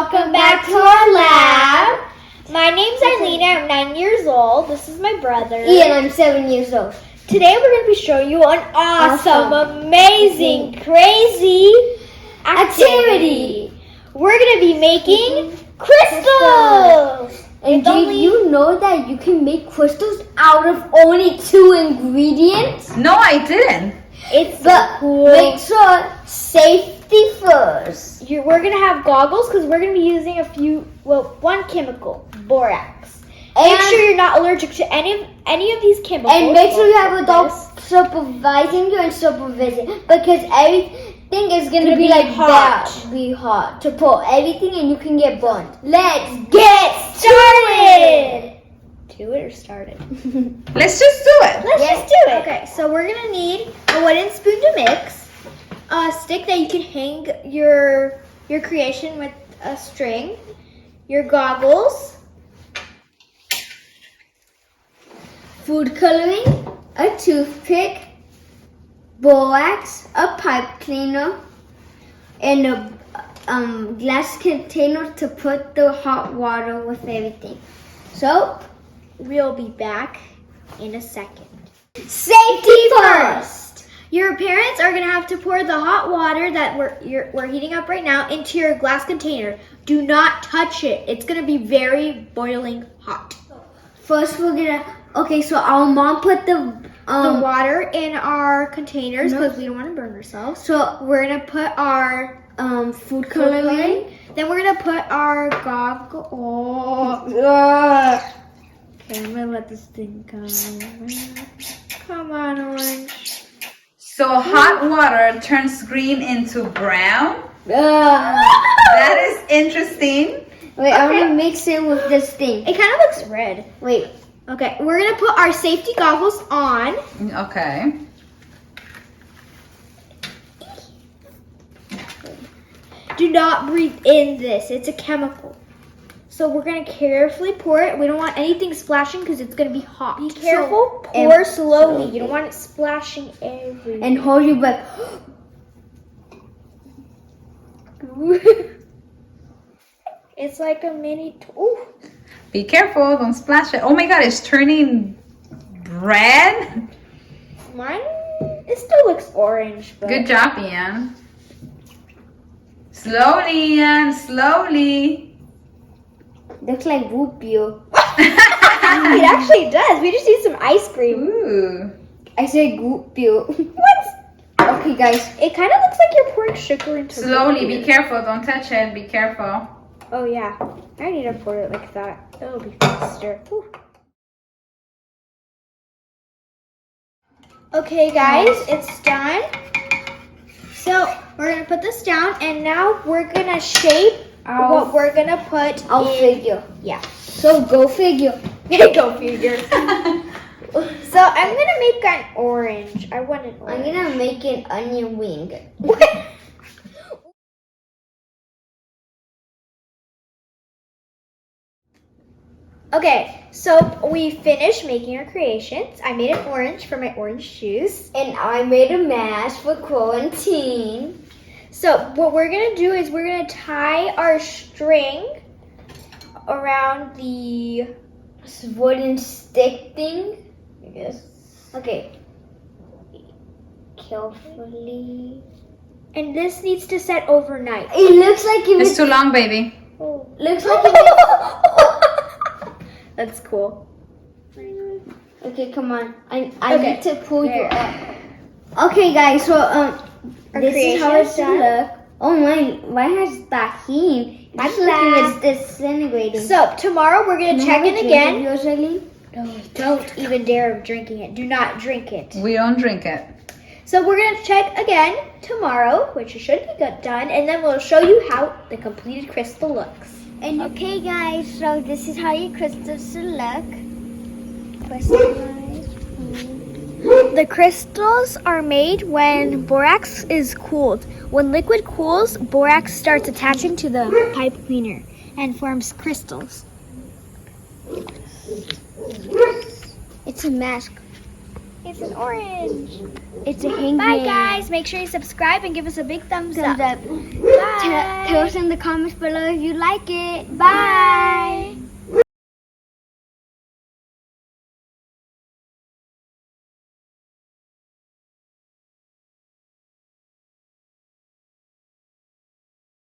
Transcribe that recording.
welcome back to our lab. My name's Aileen, I'm 9 years old. This is my brother. Ian, I'm 7 years old. Today we're going to be showing you an awesome, amazing, crazy activity. We're going to be making crystals. And did you know that you can make crystals out of only 2 ingredients? No, I didn't. It's cool. Make sure safety first. We're going to have goggles because we're going to be using one chemical, borax. Make sure you're not allergic to any of these chemicals. And make sure you have adults supervising you and supervising, because everything is going to be like hot. that. Be hot to pull everything and you can get burned. Let's Get started! Do it or started? Let's just do it. Let's just do it. Okay, so we're going to need a wooden spoon to mix, a stick that you can hang your creation with a string, your goggles, food coloring, a toothpick, borax, a pipe cleaner, and a glass container to put the hot water with everything. So, we'll be back in a second. safety first! Your parents are going to have to pour the hot water that we're heating up right now into your glass container. Do not touch it. It's going to be very boiling hot. First we're gonna, so our mom put the water in our containers because we don't want to burn ourselves. So we're going to put our food coloring. Then we're going to put our goggles. Okay, I'm going to let this thing go. Come on, orange. So hot water turns green into brown. That is interesting. Wait, I want to mix it with this thing. It kind of looks red. Wait. Okay, we're going to put our safety goggles on. Okay. Do not breathe in this. It's a chemical. So we're going to carefully pour it. We don't want anything splashing because it's going to be hot. Be careful. Pour slowly. You don't want it splashing everywhere. And hold your breath. It's like a mini... Ooh. Be careful. Don't splash it. Oh my God, it's turning red. Mine, it still looks orange. But... Good job, Ian. Slowly, Ian. Slowly. Looks like root beer. It actually does. We just need some ice cream. Ooh. I said root beer. What? Okay, guys. It kind of looks like you're pouring sugar into Slowly. Be careful. Don't touch it. Be careful. Oh, yeah. I need to pour it like that. It'll be faster. Whew. Okay, guys. It's done. So, we're going to put this down, and now we're going to shape what we're going to put I'll in. figure. Yeah. So, go figure. Go figure. So, I'm going to make an orange. I want an orange. I'm going to make an onion ring. Okay, so we finished making our creations. I made an orange for my orange juice. And I made a mask for quarantine. So what we're going to do is we're going to tie our string around the wooden stick thing. I guess. Okay. Carefully. And this needs to set overnight. It looks like It's too long, baby. Oh. Looks like it. That's cool. Okay, come on. I Okay. need to pull you up. Okay, guys. So this is how it's look. Oh my! Why has tahini? It's looking it's disintegrating. So tomorrow we're gonna check in again. Yours, Aileen? No, don't even dare drinking it. Do not drink it. We don't drink it. So we're gonna check again tomorrow, which should be done, and then we'll show you how the completed crystal looks. And okay, guys. So this is how your crystals should look. The crystals are made when borax is cooled. When liquid cools, borax starts attaching to the pipe cleaner and forms crystals. It's a mask. It's an orange. It's a hangman. Bye, guys. Make sure you subscribe and give us a big thumbs up. Bye. Bye. Tell us in the comments below if you like it. Bye.